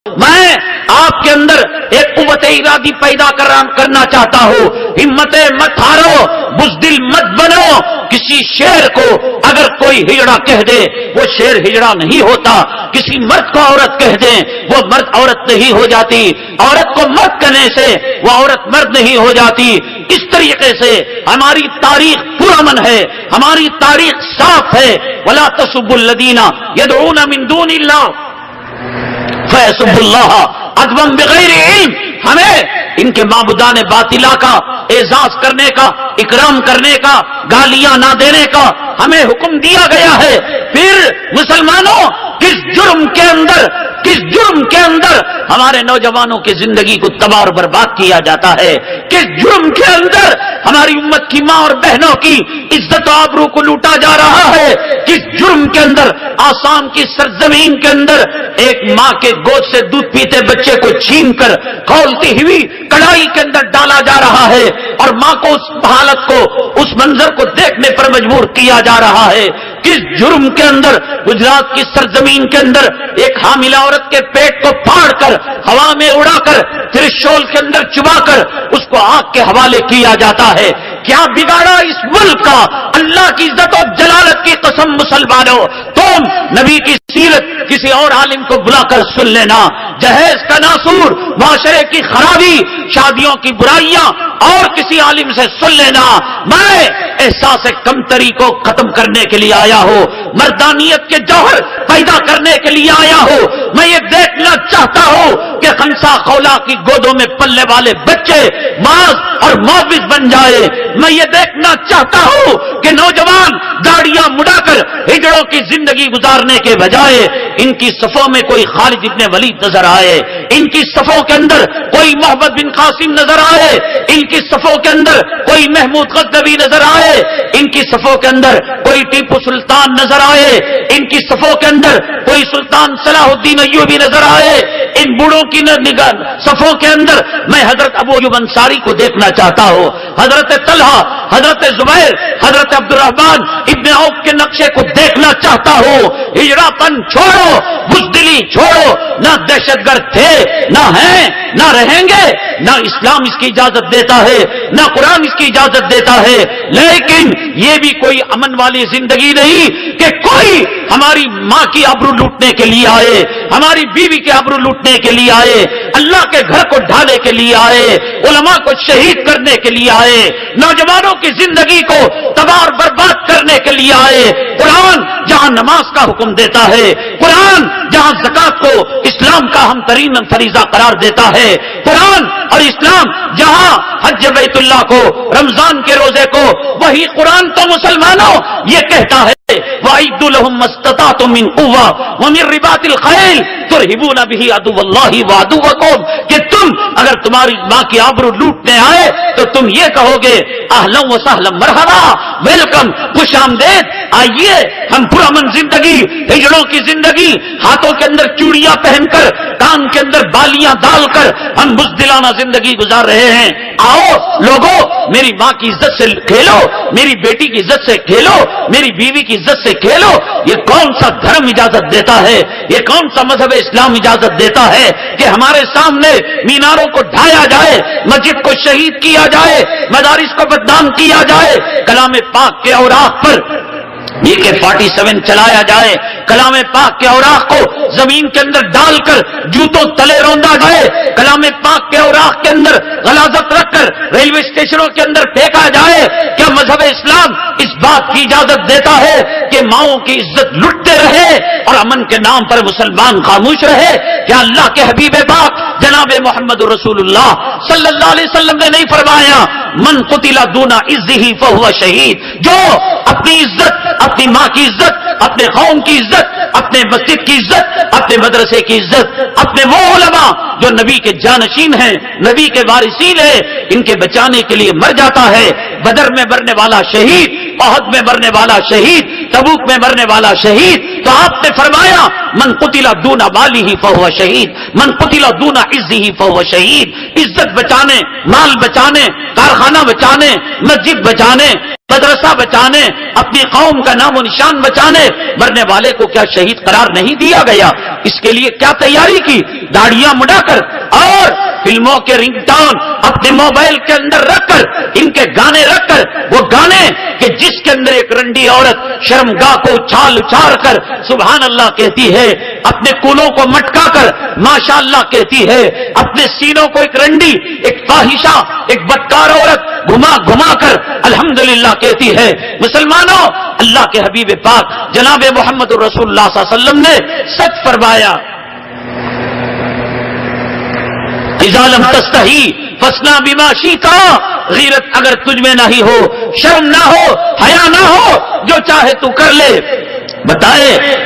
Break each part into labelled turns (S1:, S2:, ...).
S1: میں آپ کے اندر ایک قوت ارادی پیدا کرنا چاہتا ہوں. ہمتیں مت ہارو، بزدل مت بنو. کسی شیر کو اگر کوئی ہجڑا کہہ دے وہ شیر ہجڑا نہیں ہوتا. کسی مرد کو عورت کہہ دیں وہ مرد عورت نہیں ہو جاتی. عورت کو مرد کہنے سے وہ عورت مرد نہیں ہو جاتی. اس طریقے سے ہماری تاریخ پرامن ہے، ہماری تاریخ صاف ہے. ولا تسبوا الذین يدعون من دون اللہ فیسبوا اللہ عدوا بغیر علم. ہمیں ان کے معبودان باطلا کا اعزاز کرنے کا، اکرام کرنے کا، گالیاں نہ دینے کا ہمیں حکم دیا گیا ہے. پھر مسلمانوں کس جرم کے اندر ہمارے نوجوانوں کی زندگی کو تباہ اور برباد کیا جاتا ہے؟ کس جرم کے اندر ہماری امت کی ماں اور بہنوں کی عزت و آبرو کو لوٹا جا رہا ہے؟ کس جرم کے اندر آسام کی سرزمین کے اندر ایک ماں کے گود سے دودھ پیتے بچے کو چھین کر کھولتی ہوئی کڑائی کے اندر ڈالا جا رہا ہے اور ماں کو اس حالت کو، اس منظر کو دیکھنے پر مجبور کیا جا رہا ہے؟ کس جرم کے اندر گجرات کی سرزمین کے اندر ایک حاملہ عورت کے پیٹ کو پھاڑ کر ہوا میں اڑا کر ترشول کے اندر چبا کر اس کو آگ کے حوالے کیا جاتا ہے؟ کیا بگاڑا اس ملک کا؟ اللہ کی عزت و جلالت کی قسم مسلمانوں، تم نبی کی سیرت کسی اور عالم کو بلا کر سن لینا. جہیز کا ناصور، معاشرے کی خرابی، شادیوں کی برائیاں اور کسی عالم سے سن لینا. میں احساس کمتری کو ختم کرنے کے لیے آیا ہوں، مردانیت کے جوہر پیدا کرنے کے لیے آیا ہوں. میں یہ دیکھنا چاہتا ہوں کہ خنسا خولا کی گودوں میں پلنے والے بچے معاذ اور معوض بن جائے. میں یہ دیکھنا چاہتا ہوں کہ نوجوان داڑیاں مڑا کر ہجڑوں کی زندگی گزارنے کے بجائے ان کی صفوں میں کوئی خالد ابن ولید نظر آئے، ان کی صفوں کے اندر کوئی محمد بن قاسم نظر آئے، ان کی صفوں کے اندر کوئی محمود غزنوی نظر آئے، ان کی صفوں کے اندر کوئی ٹیپو سلطان نظر آئے، ان کی صفوں کے اندر کوئی سلطان صلاح الدین ایوبی نظر آئے. ان بوڑھوں کی صفوں کے اندر میں حضرت ابو ایوب انصاری کو دیکھنا چاہتا ہوں، حضرت طلحہ، حضرت زبیر، حضرت عبد الرحمن ابن عوف کے نقشے کو دیکھنا چاہتا ہوں. ہجڑا پن چھوڑو، بزدلی چھوڑو. نہ دہشت گرد تھے، نہ ہیں، نہ رہیں گے. نہ اسلام اس کی اجازت دیتا ہے، نہ قرآن اس کی اجازت دیتا ہے. لیکن یہ بھی کوئی امن والی زندگی نہیں کہ کوئی ہماری ماں کی آبرو لوٹنے کے لیے آئے، ہماری بیوی کے آبرو لوٹنے کے لیے آئے، اللہ کے گھر کو ڈھانے کے لیے آئے، علماء کو شہید کرنے کے لیے آئے، نوجوانوں کی زندگی کو تباہ اور برباد کرنے کے لیے آئے. قرآن جہاں نماز کا حکم دیتا ہے، قرآن جہاں زکات کو اسلام کا اہم ترین فریضہ قرار دیتا ہے، قرآن اور اسلام جہاں حج بیت اللہ کو، رمضان کے روزے کو، وہی قرآن تو مسلمانوں یہ کہتا ہے وَأَعِدُّوا لَهُم مَّا اسْتَطَعْتُم مِّن قُوَّةٍ وَمِن رِّبَاطِ الْخَيْلِ تُرْهِبُونَ بِهِ عَدُوَّ اللَّهِ وَعَدُوَّكُمْ کہ تم اگر تمہاری ماں کی آبرو لوٹنے آئے تو تم یہ کہو گے اہلا و سہلا مرحبا، ویلکم، خوش آمدید، آئیے ہم پرامن زندگی، ہجڑوں کی زندگی، ہاتھوں کے اندر چوڑیاں پہن کر، کان کے اندر بالیاں ڈال کر ہم بزدلانہ زندگی گزار رہے ہیں. آؤ لوگوں، میری ماں کی عزت سے کھیلو، میری بیٹی کی عزت سے کھیلو، میری بیوی کی عزت سے کھیلو. یہ کون سا دھرم اجازت دیتا ہے، یہ کون سا مذہب اسلام اجازت دیتا ہے کہ ہمارے سامنے میناروں کو ڈھایا جائے، مسجد کو شہید کیا جائے، مدارس کو بدنام کیا جائے، کلام پاک کے اوراق پر AK-47 چلایا جائے، کلام پاک کے اوراق کو زمین کے اندر ڈال کر جوتوں تلے روندا جائے، کلام پاک کے اوراق کے اندر غلاظت رکھ کر ریلوے اسٹیشنوں کے اندر پھینکا جائے؟ کیا مذہب اسلام اس بات کی اجازت دیتا ہے کہ ماؤں کی عزت لٹتے رہے اور امن کے نام پر مسلمان خاموش رہے؟ کیا اللہ کے حبیب پاک جناب محمد رسول اللہ صلی اللہ علیہ وسلم نے نہیں فرمایا من قتل دون عزه فهو شہید؟ جو اپنی عزت، اپنی ماں کی عزت، اپنے قوم کی عزت، اپنے مسجد کی عزت، اپنے مدرسے کی عزت، اپنے وہ علماء جو نبی کے جانشین ہیں، نبی کے وارثین ہیں، ان کے بچانے کے لیے مر جاتا ہے. بدر میں مرنے والا شہید، احد میں مرنے والا شہید، تبوک میں مرنے والا شہید. تو آپ نے فرمایا من قتل دون ماله فهو شہید، من قتل دون عزه فهو شہید. عزت بچانے، مال بچانے، کارخانہ بچانے، مسجد بچانے مدرسہ بچانے، اپنی قوم کا نام و نشان بچانے مرنے والے کو کیا شہید قرار نہیں دیا گیا؟ اس کے لیے کیا تیاری کی؟ داڑیاں مڈا کر اور فلموں کے رنگ ٹون اپنے موبائل کے اندر رکھ کر، ان کے گانے رکھ کر، وہ گانے کہ جس کے اندر ایک رنڈی عورت شرمگاہ کو اچھال اچھال کر سبحان اللہ کہتی ہے، اپنے کولوں کو مٹکا کر ماشاء اللہ کہتی ہے، اپنے سینوں کو ایک رنڈی، ایک فاحشہ، ایک بدکار عورت گھما گھما کر الحمدللہ کہتی ہے۔ مسلمانوں، اللہ کے حبیب پاک جناب محمد رسول اللہ صلی اللہ علیہ وسلم نے سچ فرمایا، اذا لم تستحی فاصنع بما شئت، غیرت اگر تجھ میں نہیں ہو، شرم نہ ہو، حیا نہ ہو، جو چاہے تو کر لے۔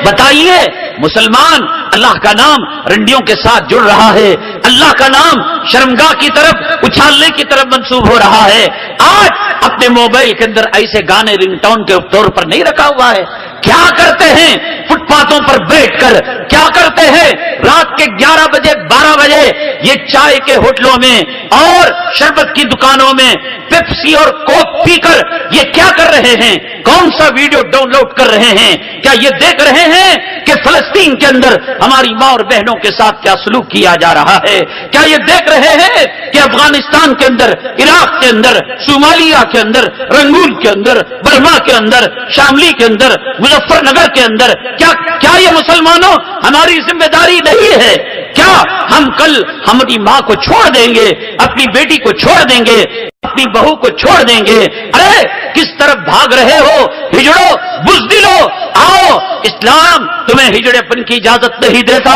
S1: بتائیے مسلمان، اللہ کا نام رنڈیوں کے ساتھ جڑ رہا ہے، اللہ کا نام شرمگاہ کی طرف اچھالنے کی طرف منسوب ہو رہا ہے۔ آج اپنے موبائل کے اندر ایسے گانے رنگ ٹون کے طور پر نہیں رکھا ہوا ہے۔ کیا کرتے ہیں فٹ پاتھوں پر بیٹھ کر، کیا کرتے ہیں رات کے 11 بجے 12 بجے یہ چائے کے ہوٹلوں میں اور شربت کی دکانوں میں پیپسی اور کوک پی کر یہ کیا کر رہے ہیں؟ کون سا ویڈیو ڈاؤن لوڈ کر رہے ہیں؟ کیا یہ دیکھ رہے ہیں کہ فلسطین کے اندر ہماری ماں اور بہنوں کے ساتھ کیا سلوک کیا جا رہا ہے؟ کیا یہ دیکھ رہے ہیں کہ افغانستان کے اندر، عراق کے اندر، صومالیہ کے اندر، رنگون کے اندر، برما کے اندر، شاملی کے اندر، مظفر نگر کے اندر کیا یہ مسلمانوں ہماری ذمہ داری نہیں ہے؟ کیا ہم کل ہماری ماں کو چھوڑ دیں گے، اپنی بیٹی کو چھوڑ دیں گے، اپنی بہو کو چھوڑ دیں گے؟ ارے کس طرف بھاگ رہے ہو؟ ہجڑو، بزدلو، آؤ، اسلام تمہیں ہجڑے پن کی اجازت نہیں دیتا،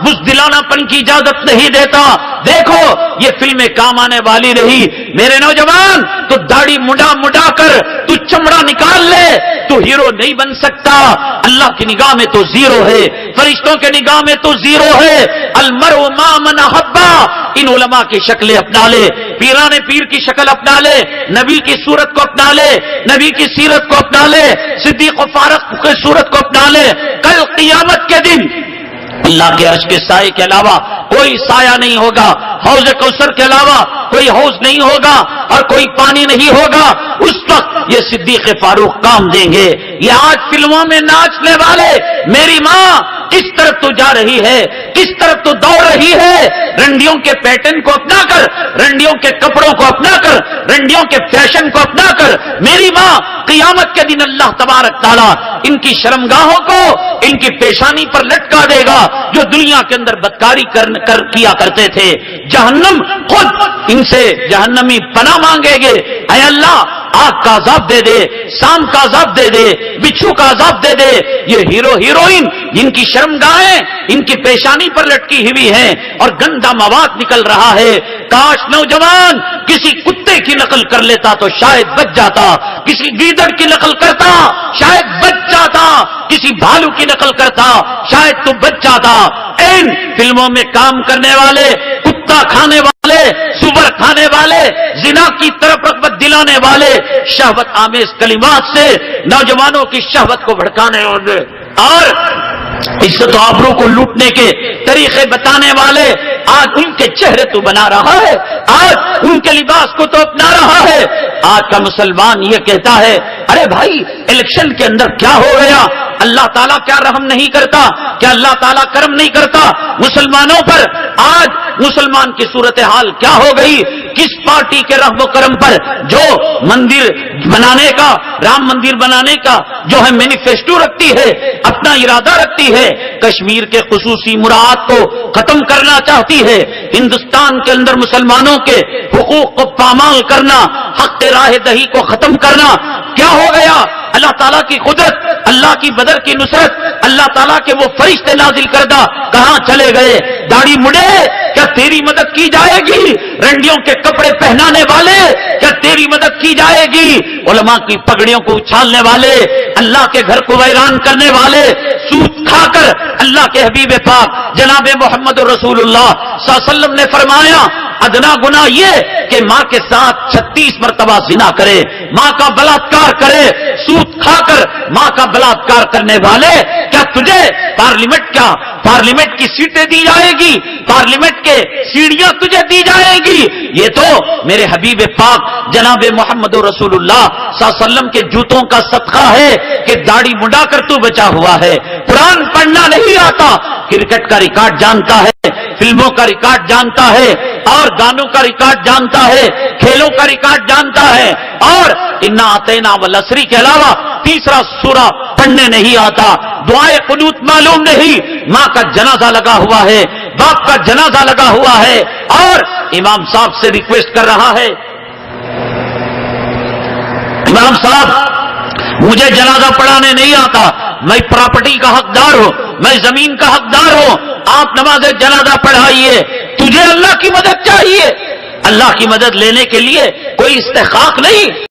S1: بزدلانہ پن کی اجازت نہیں دیتا۔ دیکھو یہ فلمیں کام آنے والی نہیں۔ میرے نوجوان، تو داڑھی مڈا کر تو چمڑا نکال لے، تو ہیرو نہیں بن سکتا۔ اللہ کی نگاہ میں تو زیرو ہے، فرشتوں کے نگاہ میں تو زیرو ہے۔ المرء ما من احبا، ان علماء کی شکلیں اپنا لے، پیران پیر کی شکل اپنا لے، نبی کی صورت کو اپنا لے، نبی کی سیرت کو اپنا لے، صدیق و فاروق کی صورت کو اپنا لے۔ کل قیامت کے دن اللہ کے عرش کے سائے کے علاوہ کوئی سایہ نہیں ہوگا، حوض کوثر کے علاوہ کوئی حوض نہیں ہوگا اور کوئی پانی نہیں ہوگا۔ اس وقت یہ صدیق فاروق کام دیں گے۔ یہ آج فلموں میں ناچنے والے، میری ماں کس طرف تو جا رہی ہے، کس طرف تو دوڑ رہی ہے؟ رنڈیوں کے پیٹرن کو اپنا کر، رنڈیوں کے کپڑوں کو اپنا کر، رنڈیوں کے فیشن کو اپنا کر۔ میری ماں قیامت کے دن اللہ تبارک تعالیٰ ان کی شرمگاہوں کو ان کی پیشانی پر لٹکا دے گا جو دنیا کے اندر بدکاری کیا کرتے تھے۔ جہنم خود ان سے جہنمی پناہ مانگے گے، اے اللہ آگ کا عذاب دے دے، سام کا عذاب دے دے، بچھو کا عذاب دے دے۔ یہ ہیرو ہیروئن جن کی شرمگاہیں ان کی پیشانی پر لٹکی ہوئی ہیں اور گندا مواد نکل رہا ہے، کاش نوجوان کسی کتے کی نقل کر لیتا تو شاید بچ جاتا، کسی گیدڑ کی نقل کرتا شاید بچ جاتا، کسی بھالو کی نقل کرتا شاید تو بچ جاتا۔ ان فلموں میں کام کرنے والے، کتا کھانے والے، سور کھانے والے، زنا کی طرف رغبت دلانے والے شہوت آمیز کلمات سے نوجوانوں کی شہوت کو بھڑکانے والے اور عزت و آبرو کو لوٹنے کے طریقے بتانے والے آج ان کے چہرے تو بنا رہا ہے، آج ان کے لباس کو تو اپنا رہا ہے۔ آج کا مسلمان یہ کہتا ہے ارے بھائی الیکشن کے اندر کیا ہو گیا؟ اللہ تعالیٰ کیا رحم نہیں کرتا؟ کیا اللہ تعالیٰ کرم نہیں کرتا مسلمانوں پر؟ آج مسلمان کی صورتحال کیا ہو گئی؟ کس پارٹی کے رحم و کرم پر جو مندر بنانے کا، رام مندر بنانے کا جو ہے مینیفیسٹو رکھتی ہے، اپنا ارادہ رکھتی ہے، کشمیر کے خصوصی مراعات کو ختم کرنا چاہتی ہے، ہندوستان کے اندر مسلمانوں کے حقوق کو پامال کرنا، حق راہ دہی کو ختم کرنا، کیا ہو گیا؟ اللہ تعالیٰ کی قدرت، اللہ کی بدر کی نصرت، اللہ تعالیٰ کے وہ فرشتے نازل کردہ کہاں چلے گئے؟ داڑھی مڑے کیا تیری مدد کی جائے گی؟ رنڈیوں کے کپڑے پہنانے والے کیا تیری مدد کی جائے گی؟ علماء کی پگڑیوں کو اچھالنے والے، اللہ کے گھر کو ویران کرنے والے، سود کھا کر اللہ کے حبیب پاک جناب محمد رسول اللہ صلی اللہ علیہ وسلم نے فرمایا ادنا گناہ یہ کہ ماں کے ساتھ 36 مرتبہ زنا کرے، ماں کا بلاత్కాر کرے، سود کھا کر ماں کا بلاత్కాر کرنے والے، کیا تجھے پارلیمنٹ کی سیٹیں دی جائے گی؟ پارلیمنٹ کے سیڑھیاں تجھے دی جائے گی؟ یہ تو میرے حبیب پاک جناب محمد رسول اللہ صلی اللہ علیہ وسلم کے جوتوں کا صدقہ ہے کہ داڑھی مڈا کر تو بچا ہوا ہے، قرآن پڑھنا نہیں آتا، کرکٹ کا ریکارڈ جانتا ہے، فلموں کا ریکارڈ جانتا ہے، اور گانوں کا ریکارڈ جانتا ہے، کھیلوں کا ریکارڈ جانتا ہے، اور انا اعطینا والعصر کے علاوہ تیسرا سورہ پڑھنے نہیں آتا، دعائے قنوت معلوم نہیں، ماں کا جنازہ لگا ہوا ہے، باپ کا جنازہ لگا ہوا ہے، اور امام صاحب سے ریکویسٹ کر رہا ہے، امام صاحب مجھے جنازہ پڑھانے نہیں آتا، میں پراپرٹی کا حقدار ہوں، میں زمین کا حقدار ہوں، آپ نماز جنازہ پڑھائیے، تجھے اللہ کی مدد چاہیے، اللہ کی مدد لینے کے لیے کوئی استحقاق نہیں،